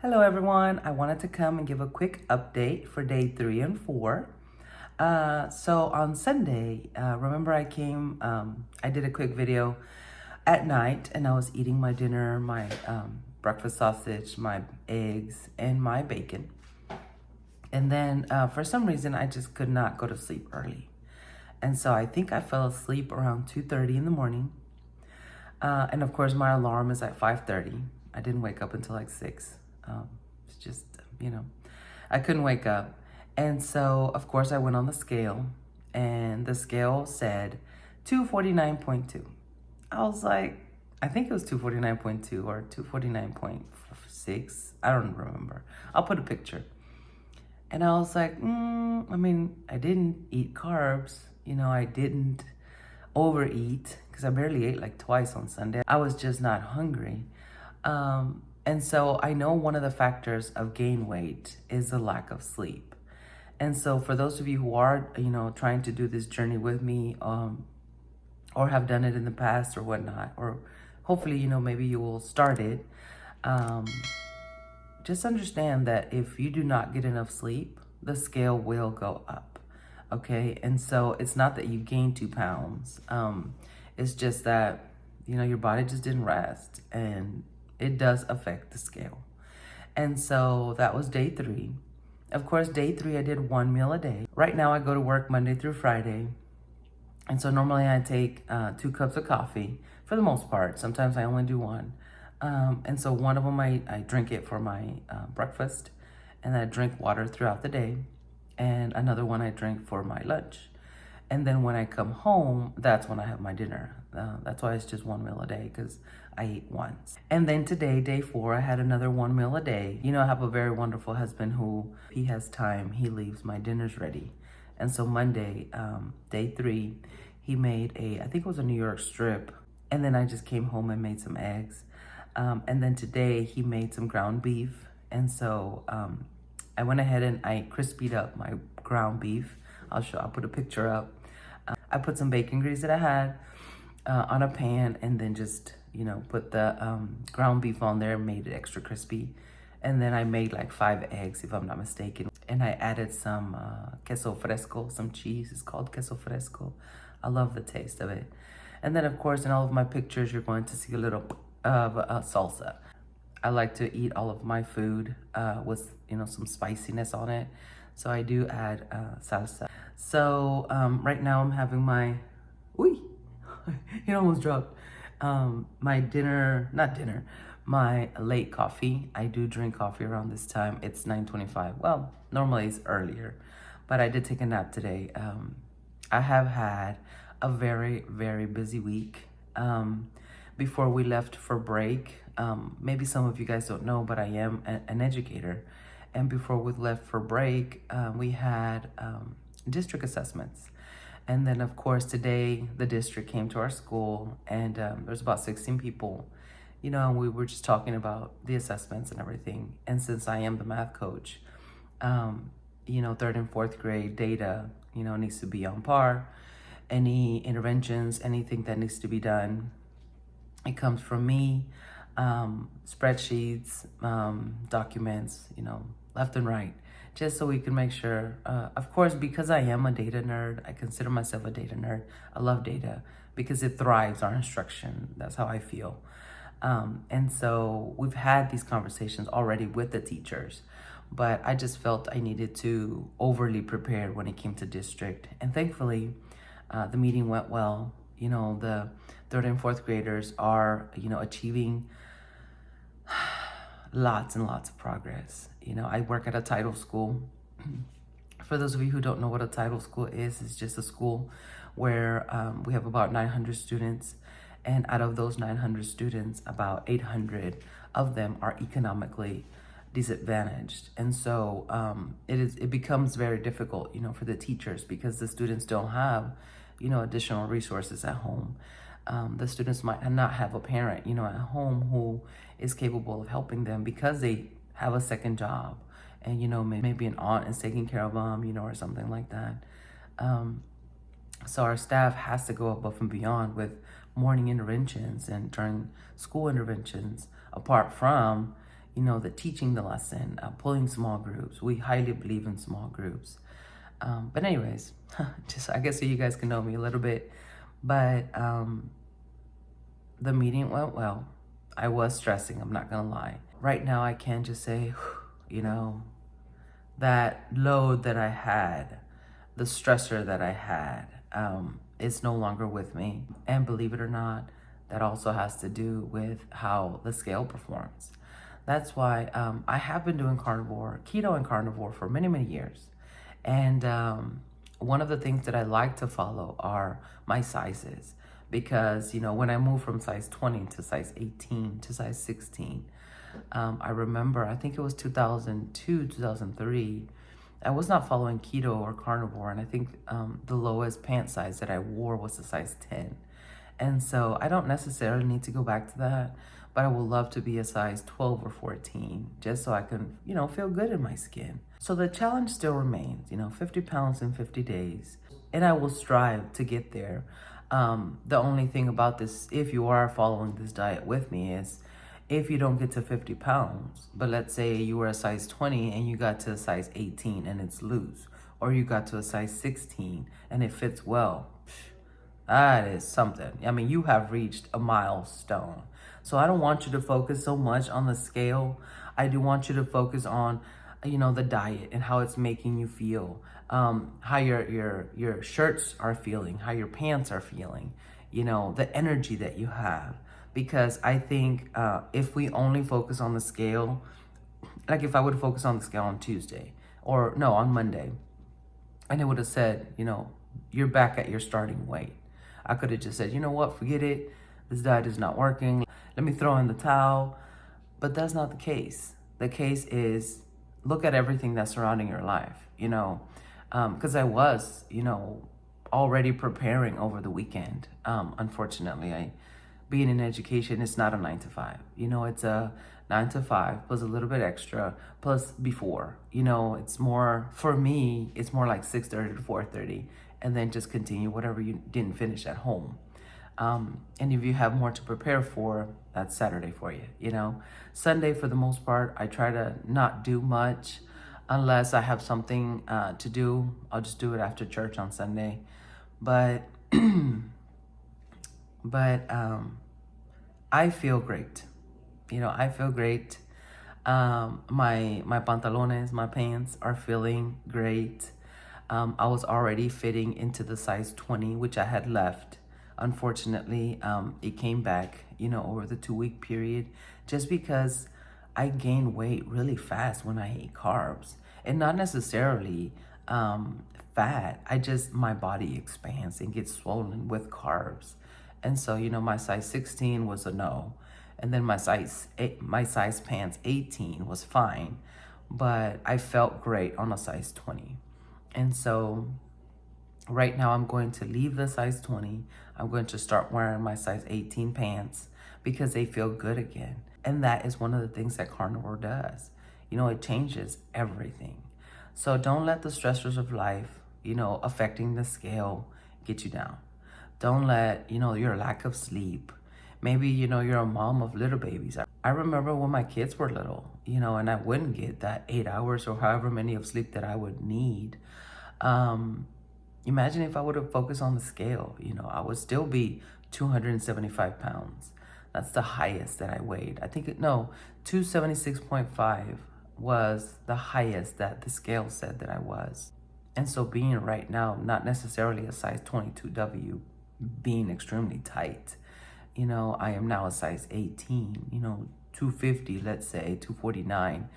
Hello everyone, I wanted to come and give a quick update for day 3 and 4. So on Sunday, remember I did a quick video at night and I was eating my dinner, my breakfast sausage, my eggs, and my bacon. And then for some reason, I just could not go to sleep early. And so I think I fell asleep around 2:30 in the morning. And of course, my alarm is at 5:30. I didn't wake up until like 6. It's just, I couldn't wake up. And so, of course, I went on the scale, and the scale said 249.2. I was like, I think it was 249.2 or 249.6. I don't remember. I'll put a picture. And I was like, I didn't eat carbs. I didn't overeat because I barely ate like twice on Sunday. I was just not hungry. And so I know one of the factors of gain weight is the lack of sleep. And so for those of you who are, trying to do this journey with me, or have done it in the past or whatnot, or hopefully, maybe you will start it, just understand that if you do not get enough sleep, the scale will go up. Okay. And so it's not that you gained 2 pounds. It's just that, your body just didn't rest, and it does affect the scale. And so that was day 3. Of course, day 3, I did 1 meal a day. Right now, I go to work Monday through Friday. And so normally I take 2 cups of coffee for the most part. Sometimes I only do 1. And so one of them, I drink it for my breakfast, and then I drink water throughout the day. And another one I drink for my lunch. And then when I come home, that's when I have my dinner. That's why it's just 1 meal a day, because I eat once. And then today, day 4, I had another 1 meal a day. I have a very wonderful husband who, he has time, he leaves my dinners ready. And so Monday, day 3, he made I think it was a New York strip. And then I just came home and made some eggs. And then today he made some ground beef. And so I went ahead and I crispied up my ground beef. I'll put a picture up. I put some bacon grease that I had on a pan, and then just, put the ground beef on there, made it extra crispy. And then I made like 5 eggs, if I'm not mistaken. And I added some queso fresco, some cheese. It's called queso fresco. I love the taste of it. And then, of course, in all of my pictures, you're going to see a little of salsa. I like to eat all of my food with, some spiciness on it. So I do add salsa. So right now I'm having my, it almost dropped. My late coffee. I do drink coffee around this time. It's 9:25. Well, normally it's earlier, but I did take a nap today. I have had a very, very busy week. Before we left for break, maybe some of you guys don't know, but I am an educator. And before we left for break, we had district assessments. And then, of course, today the district came to our school, and there's about 16 people, and we were just talking about the assessments and everything. And since I am the math coach, 3rd and 4th grade data, needs to be on par. Any interventions, anything that needs to be done, it comes from me. Spreadsheets, documents, left and right, just so we can make sure. Of course, because I am a data nerd, I consider myself a data nerd. I love data because it thrives our instruction. That's how I feel. And so we've had these conversations already with the teachers, but I just felt I needed to overly prepare when it came to district. And thankfully, the meeting went well. The 3rd and 4th graders are, achieving lots and lots of progress. I work at a title school. For those of you who don't know what a title school is, it's just a school where we have about 900 students. And out of those 900 students, about 800 of them are economically disadvantaged. And so it becomes very difficult, for the teachers, because the students don't have, additional resources at home. The students might not have a parent, at home who is capable of helping them because they have a second job, and, maybe an aunt is taking care of them, or something like that. So our staff has to go above and beyond with morning interventions and during school interventions, apart from, the teaching the lesson, pulling small groups. We highly believe in small groups. But anyways, just I guess so you guys can know me a little bit. But the meeting went well. I was stressing, I'm not gonna lie. Right now I can just say, that load that I had, the stressor that I had, is no longer with me. And believe it or not, that also has to do with how the scale performs. That's why I have been doing keto and carnivore for many, many years. And one of the things that I like to follow are my sizes. Because, when I moved from size 20 to size 18 to size 16, I remember, I think it was 2002, 2003, I was not following keto or carnivore. And I think the lowest pant size that I wore was a size 10. And so I don't necessarily need to go back to that, but I would love to be a size 12 or 14, just so I can, feel good in my skin. So the challenge still remains, 50 pounds in 50 days. And I will strive to get there. The only thing about this, if you are following this diet with me, is if you don't get to 50 pounds, but let's say you were a size 20 and you got to a size 18 and it's loose, or you got to a size 16 and it fits well, that is something. I mean, you have reached a milestone. So I don't want you to focus so much on the scale. I do want you to focus on, the diet and how it's making you feel, how your shirts are feeling, how your pants are feeling, the energy that you have. Because I think if we only focus on the scale, like if I would focus on the scale on Tuesday, or no, on Monday, and it would have said, you're back at your starting weight, I could have just said, you know what, forget it. This diet is not working. Let me throw in the towel. But that's not the case. The case is look at everything that's surrounding your life, because I was, already preparing over the weekend. Unfortunately, being in education, it's not a 9 to 5. It's a 9 to 5 plus a little bit extra plus before. It's more, for me, it's more like 6:30 to 4:30, and then just continue whatever you didn't finish at home. And if you have more to prepare for, that's Saturday for you, Sunday, for the most part, I try to not do much unless I have something to do. I'll just do it after church on Sunday. But, I feel great. I feel great. My pantalones, my pants are feeling great. I was already fitting into the size 20, which I had left. Unfortunately, it came back, over the 2-week period, just because I gained weight really fast when I ate carbs. And not necessarily fat. My body expands and gets swollen with carbs. And so, my size 16 was a no. And then my size pants 18 was fine. But I felt great on a size 20. And so right now I'm going to leave the size 20. I'm going to start wearing my size 18 pants because they feel good again. And that is one of the things that carnivore does. It changes everything. So don't let the stressors of life, affecting the scale get you down. Don't let, your lack of sleep. Maybe, you're a mom of little babies. I remember when my kids were little, and I wouldn't get that 8 hours or however many of sleep that I would need. Imagine if I would have focused on the scale, I would still be 275 pounds. That's the highest that I weighed. I think, 276.5 was the highest that the scale said that I was. And so being right now, not necessarily a size 22W, being extremely tight, I am now a size 18, 250, let's say, 249.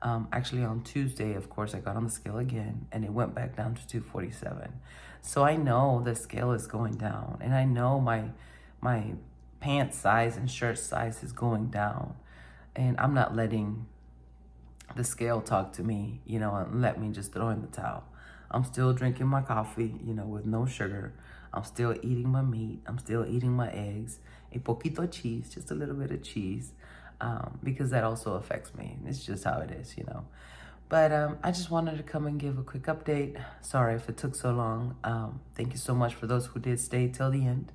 Actually on Tuesday, of course, I got on the scale again and it went back down to 247. So I know the scale is going down, and I know my pant size and shirt size is going down, and I'm not letting the scale talk to me, and let me just throw in the towel. I'm still drinking my coffee, with no sugar. I'm still eating my meat. I'm still eating my eggs, a poquito of cheese, just a little bit of cheese. Because that also affects me. It's just how it is, But I just wanted to come and give a quick update. Sorry if it took so long. Thank you so much for those who did stay till the end.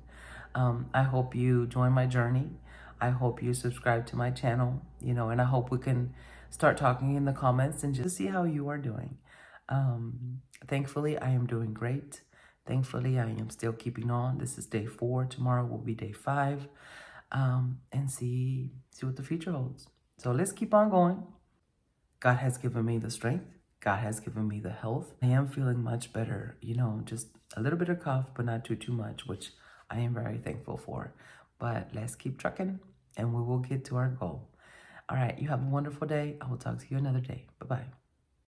I hope you join my journey. I hope you subscribe to my channel, and I hope we can start talking in the comments and just see how you are doing. Thankfully, I am doing great. Thankfully, I am still keeping on. This is day 4. Tomorrow will be day 5. And see what the future holds. So let's keep on going. God has given me the strength. God has given me the health. I am feeling much better, just a little bit of cough, but not too much, which I am very thankful for. But let's keep trucking and we will get to our goal. All right, you have a wonderful day. I will talk to you another day. Bye-bye.